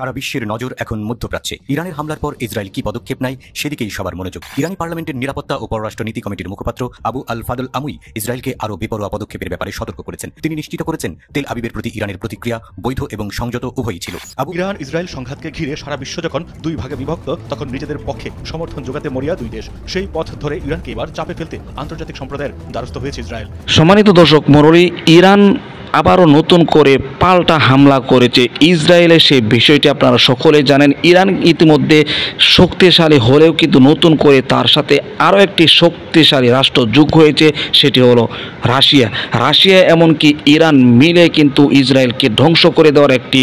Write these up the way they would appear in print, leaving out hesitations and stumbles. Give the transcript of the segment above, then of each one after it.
সারা বিশ্বের নজর এখন মধ্যপ্রাচ্যে। ইরানের হামলার পর ইসরায়েল কি পদক্ষেপ নেয় সেদিকেই সবার মনোযোগ। ইরানি পার্লামেন্টের নিরাপত্তা ও পররাষ্ট্র নীতি কমিটির মুখপাত্র আবু আল ফাদল আমুই ইসরায়েলকে আরও বেপরোয়া পদক্ষেপের ব্যাপারে সতর্ক করেছেন। তিনি নিশ্চিত করেছেন, তেল আবিবের প্রতি ইরানের প্রতিক্রিয়া বৈধ এবং সংযত উভয়ই ছিল। ইরান ইসরায়েল সংঘাতকে ঘিরে সারা বিশ্ব যখন দুই ভাগে বিভক্ত, তখন নিজেদের পক্ষে সমর্থন যোগাতে মরিয়া দুই দেশ। সেই পথ ধরে ইরানকে এবার চাপে ফেলতে আন্তর্জাতিক সম্প্রদায়ের দ্বারস্থ হয়েছে ইসরায়েল। সম্মানিত দর্শক মণ্ডলী, ইরান আবারও নতুন করে পাল্টা হামলা করেছে ইসরায়েলে। সেই বিষয়টি আপনারা সকলেই জানেন। ইরান ইতিমধ্যে শক্তিশালী হলেও কিন্তু নতুন করে তার সাথে আরও একটি শক্তিশালী রাষ্ট্র যোগ হয়েছে, সেটি হলো রাশিয়া এমনকি ইরান মিলে কিন্তু ইসরায়েলকে ধ্বংস করে দেওয়ার একটি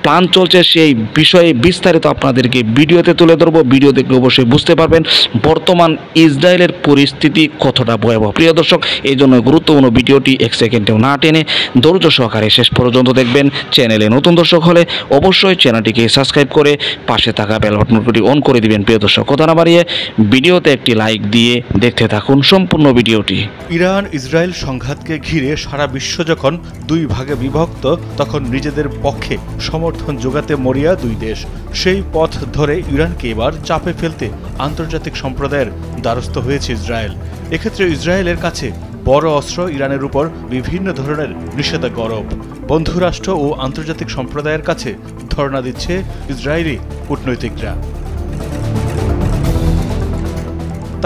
প্ল্যান চলছে। সেই বিষয়ে বিস্তারিত আপনাদেরকে ভিডিওতে তুলে ধরবো। ভিডিও দেখলে অবশ্যই বুঝতে পারবেন বর্তমান ইসরায়েলের পরিস্থিতি কতটা ভয়াবহ। প্রিয় দর্শক, এই জন্য গুরুত্বপূর্ণ ভিডিওটি এক সেকেন্ডেও না টেনে ধৈর্য সহকারে শেষ পর্যন্ত দেখবেন। চ্যানেলে নতুন দর্শক হলে অবশ্যই চ্যানেলটিকে সাবস্ক্রাইব করে পাশে থাকা বেল বাটনটি অন করে দিবেন। প্রিয় দর্শক, কথা না বাড়িয়ে ভিডিওতে একটি লাইক দিয়ে দেখতে থাকুন সম্পূর্ণ ভিডিওটি। ইরান ইসরায়েল সংঘাতকে ঘিরে সারা বিশ্ব যখন দুই ভাগে বিভক্ত, তখন নিজেদের পক্ষে সমর্থন যোগাতে মরিয়া দুই দেশ। সেই পথ ধরে ইরানকে এবার চাপে ফেলতে আন্তর্জাতিক সম্প্রদায়ের দ্বারস্থ হয়েছে ইসরায়েল। এক্ষেত্রে ইসরায়েলের কাছে বড় অস্ত্র ইরানের উপর বিভিন্ন ধরনের নিষেধাজ্ঞা আরোপ। বন্ধুরাষ্ট্র ও আন্তর্জাতিক সম্প্রদায়ের কাছে ধর্ণা দিচ্ছে ইসরায়েলি কূটনৈতিকরা।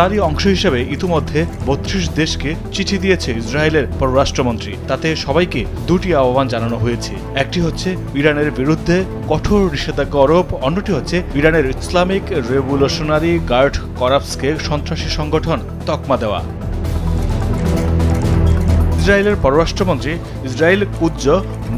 তারই অংশ হিসেবে ইতিমধ্যে 32 দেশকে চিঠি দিয়েছে ইসরায়েলের পররাষ্ট্রমন্ত্রী। তাতে সবাইকে দুটি আহ্বান জানানো হয়েছে। একটি হচ্ছে ইরানের বিরুদ্ধে কঠোর নিষেধাজ্ঞা আরোপ, অন্যটি হচ্ছে ইরানের ইসলামিক রেভলিউশনারি গার্ড করাপসকে সন্ত্রাসী সংগঠন তকমা দেওয়া। ইসরায়েলের পররাষ্ট্রমন্ত্রী ইসরায়েল কুৎজ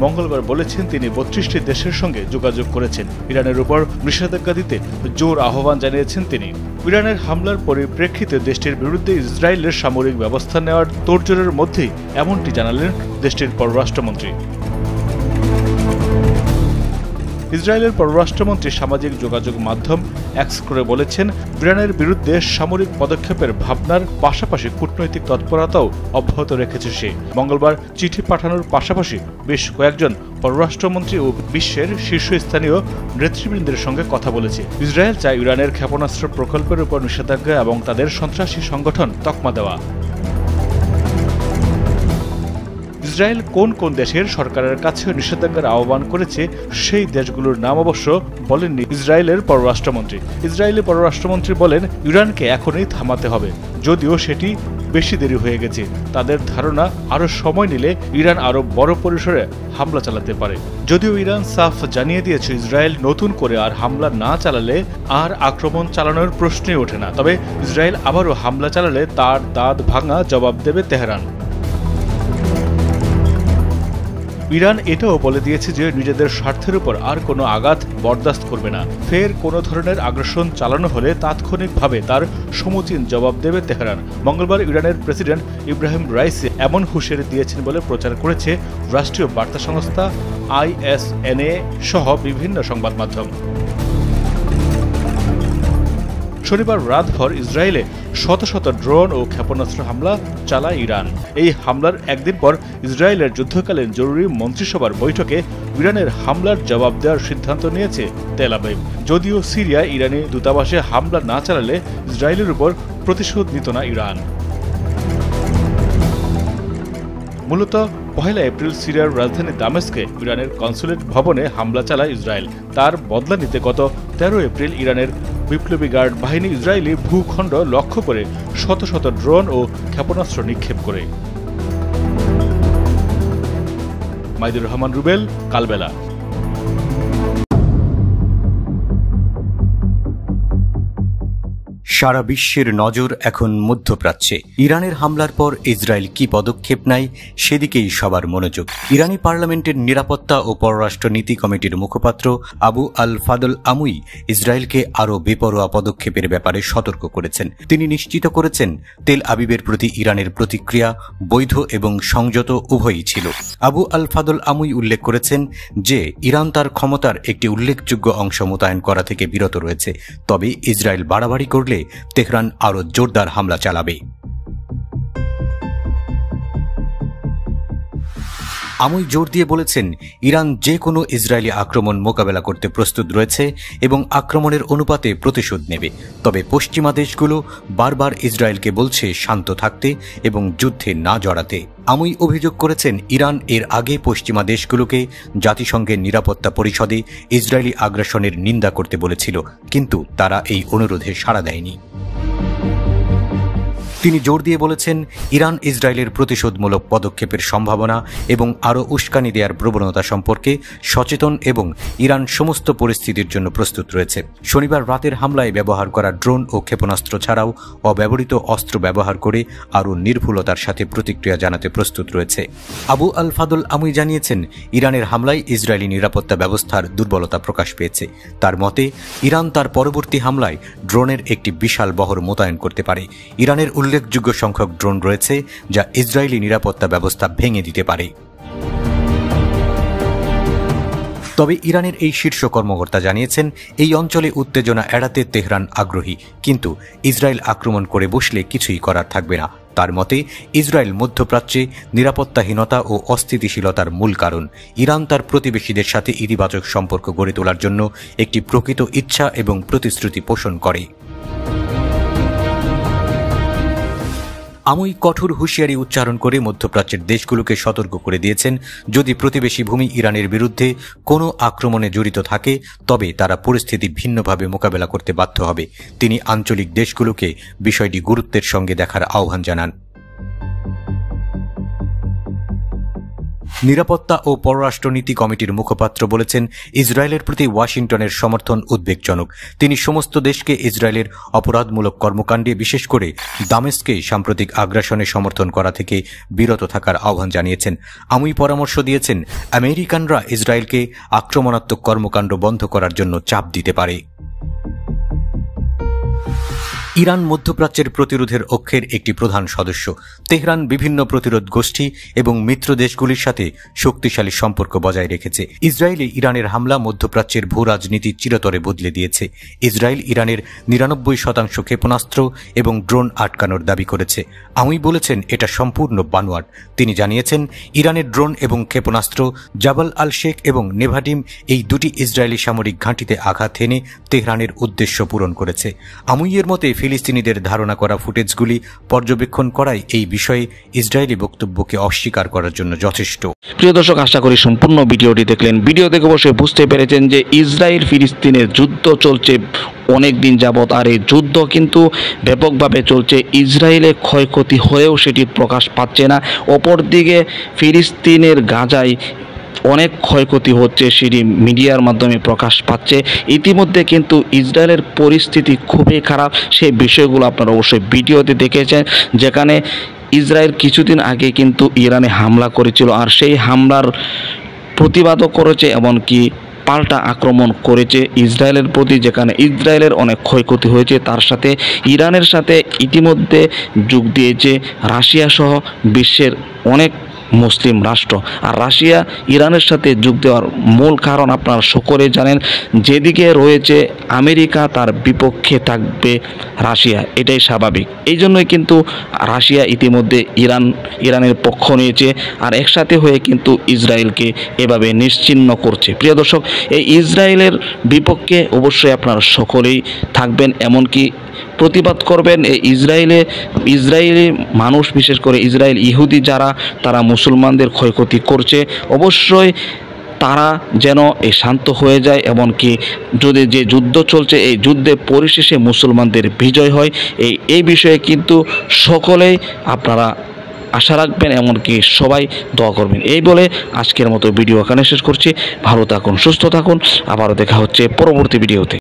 মঙ্গলবার বলেছেন, তিনি 32টি দেশের সঙ্গে যোগাযোগ করেছেন। ইরানের উপর নিষেধাজ্ঞা দিতে জোর আহ্বান জানিয়েছেন তিনি। ইরানের হামলার পরিপ্রেক্ষিতে দেশটির বিরুদ্ধে ইসরায়েলের সামরিক ব্যবস্থা নেওয়ার তোড়জোড়ের মধ্যেই এমনটি জানালেন দেশটির পররাষ্ট্রমন্ত্রী। ইসরায়েলের পররাষ্ট্রমন্ত্রী সামাজিক যোগাযোগ মাধ্যম এক্স করে বলেছেন, ইরানের বিরুদ্ধে সামরিক পদক্ষেপের ভাবনার পাশাপাশি কূটনৈতিক তৎপরতাও অব্যাহত রেখেছে সে। মঙ্গলবার চিঠি পাঠানোর পাশাপাশি বেশ কয়েকজন পররাষ্ট্রমন্ত্রী ও বিশ্বের শীর্ষস্থানীয় নেতৃবৃন্দের সঙ্গে কথা বলেছে। ইসরায়েল চায় ইরানের ক্ষেপণাস্ত্র প্রকল্পের উপর নিষেধাজ্ঞা এবং তাদের সন্ত্রাসী সংগঠন তকমা দেওয়া। ইসরায়েল কোন কোন দেশের সরকারের কাছে নিষেধাজ্ঞার আহ্বান করেছে সেই দেশগুলোর নাম অবশ্য বলেননি ইসরায়েলের পররাষ্ট্রমন্ত্রী। ইসরায়েলি পররাষ্ট্রমন্ত্রী বলেন, ইরানকে এখনই থামাতে হবে, যদিও সেটি বেশি দেরি হয়ে গেছে। তাদের ধারণা আরও সময় নিলে ইরান আরও বড় পরিসরে হামলা চালাতে পারে। যদিও ইরান সাফ জানিয়ে দিয়েছে, ইসরায়েল নতুন করে আর হামলা না চালালে আর আক্রমণ চালানোর প্রশ্নই ওঠে না। তবে ইসরায়েল আবারও হামলা চালালে তার দাঁত ভাঙা জবাব দেবে তেহরান। ইরান এটাও বলে দিয়েছে যে নিজেদের স্বার্থের উপর আর কোনো আঘাত বরদাস্ত করবে না। ফের কোনো ধরনের আগ্রাসন চালানো হলে তাৎক্ষণিকভাবে তার সমুচীন জবাব দেবে তেহরান। মঙ্গলবার ইরানের প্রেসিডেন্ট ইব্রাহিম রাইসি এমন হুঁশিয়ারি দিয়েছেন বলে প্রচার করেছে রাষ্ট্রীয় বার্তা সংস্থা ISNA সহ বিভিন্ন সংবাদ মাধ্যম। শনিবার রাতভর ইসরায়েলে শত শত ড্রোন ও ক্ষেপণাস্ত্র হামলা চালায় ইরান। এই হামলার একদিন পর ইসরায়েলের যুদ্ধকালীন জরুরি মন্ত্রিসভার বৈঠকে ইরানের হামলার জবাব দেওয়ার সিদ্ধান্ত নিয়েছে তেল আবিব। যদিও সিরিয়ায় ইরানি দূতাবাসে হামলা না চালালে ইসরায়েলের উপর প্রতিশোধ নিত না ইরান। মূলত 1 এপ্রিল সিরিয়ার রাজধানী দামেস্কে ইরানের কনসুলেট ভবনে হামলা চালায় ইসরায়েল। তার বদলা নিতে গত 13 এপ্রিল ইরানের বিপ্লবী গার্ড বাহিনী ইসরায়েলি ভূখণ্ড লক্ষ্য করে শত শত ড্রোন ও ক্ষেপণাস্ত্র নিক্ষেপ করে। মাইদুর রহমান রুবেল, কালবেলা। সারা বিশ্বের নজর এখন মধ্যপ্রাচ্যে। ইরানের হামলার পর ইসরায়েল কি পদক্ষেপ নেয় সেদিকেই সবার মনোযোগ। ইরানি পার্লামেন্টের নিরাপত্তা ও পররাষ্ট্র নীতি কমিটির মুখপাত্র আবু আল ফাদল আমুই ইসরায়েলকে আরও বেপরোয়া পদক্ষেপের ব্যাপারে সতর্ক করেছেন। তিনি নিশ্চিত করেছেন, তেল আবিবের প্রতি ইরানের প্রতিক্রিয়া বৈধ এবং সংযত উভয়ই ছিল। আবু আল ফাদল আমুই উল্লেখ করেছেন যে ইরান তার ক্ষমতার একটি উল্লেখযোগ্য অংশ মোতায়েন করা থেকে বিরত রয়েছে, তবে ইসরায়েল বাড়াবাড়ি করলে তেহরান আরও জোরদার হামলা চালাবে। আমুই জোর দিয়ে বলেছেন, ইরান যে কোনো ইসরায়েলি আক্রমণ মোকাবেলা করতে প্রস্তুত রয়েছে এবং আক্রমণের অনুপাতে প্রতিশোধ নেবে। তবে পশ্চিমা দেশগুলো বারবার ইসরায়েলকে বলছে শান্ত থাকতে এবং যুদ্ধে না জড়াতে। আমুই অভিযোগ করেছেন, ইরান এর আগে পশ্চিমা দেশগুলোকে জাতিসংঘের নিরাপত্তা পরিষদে ইসরায়েলি আগ্রাসনের নিন্দা করতে বলেছিল, কিন্তু তারা এই অনুরোধে সাড়া দেয়নি। তিনি জোর দিয়ে বলেছেন, ইরান ইসরায়েলের প্রতিশোধমূলক পদক্ষেপের সম্ভাবনা এবং আরও উস্কানি দেওয়ার প্রবণতা সম্পর্কে সচেতন এবং ইরান সমস্ত পরিস্থিতির জন্য প্রস্তুত রয়েছে। শনিবার রাতের হামলায় ব্যবহার করা ড্রোন ও ক্ষেপণাস্ত্র ছাড়াও অব্যবহৃত অস্ত্র ব্যবহার করে আরও নির্ভুলতার সাথে প্রতিক্রিয়া জানাতে প্রস্তুত রয়েছে। আবু আল ফাদল আমুই জানিয়েছেন, ইরানের হামলায় ইসরায়েলি নিরাপত্তা ব্যবস্থার দুর্বলতা প্রকাশ পেয়েছে। তার মতে, ইরান তার পরবর্তী হামলায় ড্রোনের একটি বিশাল বহর মোতায়েন করতে পারে। ইরানের উল্লেখযোগ্য সংখ্যক ড্রোন রয়েছে যা ইসরায়েলি নিরাপত্তা ব্যবস্থা ভেঙে দিতে পারে। তবে ইরানের এই শীর্ষ কর্মকর্তা জানিয়েছেন, এই অঞ্চলে উত্তেজনা এড়াতে তেহরান আগ্রহী, কিন্তু ইসরায়েল আক্রমণ করে বসলে কিছুই করার থাকবে না। তার মতে, ইসরায়েল মধ্যপ্রাচ্যে নিরাপত্তাহীনতা ও অস্থিতিশীলতার মূল কারণ। ইরান তার প্রতিবেশীদের সাথে ইতিবাচক সম্পর্ক গড়ে তোলার জন্য একটি প্রকৃত ইচ্ছা এবং প্রতিশ্রুতি পোষণ করে। আমুই কঠোর হুঁশিয়ারি উচ্চারণ করে মধ্যপ্রাচ্যের দেশগুলোকে সতর্ক করে দিয়েছেন, যদি প্রতিবেশী ভূমি ইরানের বিরুদ্ধে কোনো আক্রমণে জড়িত থাকে তবে তারা পরিস্থিতি ভিন্নভাবে মোকাবেলা করতে বাধ্য হবে। তিনি আঞ্চলিক দেশগুলোকে বিষয়টি গুরুত্বের সঙ্গে দেখার আহ্বান জানান। নিরাপত্তা ও পররাষ্ট্রনীতি কমিটির মুখপাত্র বলেছেন, ইসরায়েলের প্রতি ওয়াশিংটনের সমর্থন উদ্বেগজনক। তিনি সমস্ত দেশকে ইসরায়েলের অপরাধমূলক কর্মকাণ্ডে, বিশেষ করে দামেস্কে সাম্প্রতিক আগ্রাসনে সমর্থন করা থেকে বিরত থাকার আহ্বান জানিয়েছেন। আমুই পরামর্শ দিয়েছেন, আমেরিকানরা ইসরায়েলকে আক্রমণাত্মক কর্মকাণ্ড বন্ধ করার জন্য চাপ দিতে পারে। ইরান মধ্যপ্রাচ্যের প্রতিরোধের অক্ষের একটি প্রধান সদস্য। তেহরান বিভিন্ন প্রতিরোধ গোষ্ঠী এবং মিত্র দেশগুলির সাথে শক্তিশালী সম্পর্ক বজায় রেখেছে। ইসরায়েলে ইরানের হামলা মধ্যপ্রাচ্যের ভূ রাজনীতি চিরতরে বদলে দিয়েছে। ইসরায়েল ইরানের ৯৯% ক্ষেপণাস্ত্র এবং ড্রোন আটকানোর দাবি করেছে। আমুই বলেছেন, এটা সম্পূর্ণ বানোয়াট। তিনি জানিয়েছেন, ইরানের ড্রোন এবং ক্ষেপণাস্ত্র জাবাল আল শেখ এবং নেভাডিম এই দুটি ইসরায়েলি সামরিক ঘাঁটিতে আঘাত হেনে তেহরানের উদ্দেশ্য পূরণ করেছে। আমুইয়ের মতে, ফিলিস্তিনিদের ধারণা করা ফুটেজগুলি পর্যবেক্ষণ করাই এই বিষয়ে ইসরায়েলি বক্তব্যকে অস্বীকার করার জন্য যথেষ্ট। প্রিয় দর্শক, আশা করি সম্পূর্ণ ভিডিওটি দেখলেন। ভিডিও দেখে বসে বুঝতে পেরেছেন যে ইসরায়েল ফিলিস্তিনের যুদ্ধ চলছে অনেক দিন যাবৎ, আর এই যুদ্ধ কিন্তু ব্যাপকভাবে চলছে। ইসরায়েলে ক্ষয়ক্ষতি হয়েও সেটি প্রকাশ পাচ্ছে না। অপরদিকে ফিলিস্তিনের গাজায় অনেক ক্ষয়ক্ষতি হচ্ছে, সেটি মিডিয়ার মাধ্যমে প্রকাশ পাচ্ছে। ইতিমধ্যে কিন্তু ইসরায়েলের পরিস্থিতি খুবই খারাপ। সেই বিষয়গুলো আপনারা অবশ্যই ভিডিওতে দেখেছেন, যেখানে ইসরায়েল কিছুদিন আগে কিন্তু ইরানে হামলা করেছিল, আর সেই হামলার প্রতিবাদও করেছে, এমনকি পাল্টা আক্রমণ করেছে ইসরায়েলের প্রতি, যেখানে ইসরায়েলের অনেক ক্ষয়ক্ষতি হয়েছে। তার সাথে ইরানের সাথে ইতিমধ্যে যোগ দিয়েছে রাশিয়া সহ বিশ্বের অনেক মুসলিম রাষ্ট্র। আর রাশিয়া ইরানের সাথে যোগ দেওয়ার মূল কারণ আপনারা সকলেই জানেন, যেদিকে রয়েছে আমেরিকা তার বিপক্ষে থাকবে রাশিয়া, এটাই স্বাভাবিক। এই জন্যই কিন্তু রাশিয়া ইতিমধ্যে ইরানের পক্ষ নিয়েছে, আর একসাথে হয়ে কিন্তু ইসরায়েলকে এভাবে নিশ্চিহ্ন করছে। প্রিয় দর্শক, এই ইসরায়েলের বিপক্ষে অবশ্যই আপনারা সকলেই থাকবেন, এমনকি প্রতিবাদ করবেন। এই ইসরায়েলি মানুষ, বিশেষ করে ইসরায়েল ইহুদি যারা, তারা মুসলমানদের ক্ষয়ক্ষতি করছে, অবশ্যই তারা যেন এই শান্ত হয়ে যায়, এমনকি যদি যে যুদ্ধ চলছে এই যুদ্ধে পরিশেষে মুসলমানদের বিজয় হয়, এই বিষয়ে কিন্তু সকলেই আপনারা আশা রাখবেন, এমনকি সবাই দোয়া করবেন। এই বলে আজকের মতো ভিডিও এখানে শেষ করছি। ভালো থাকুন, সুস্থ থাকুন, আবারও দেখা হচ্ছে পরবর্তী ভিডিওতে।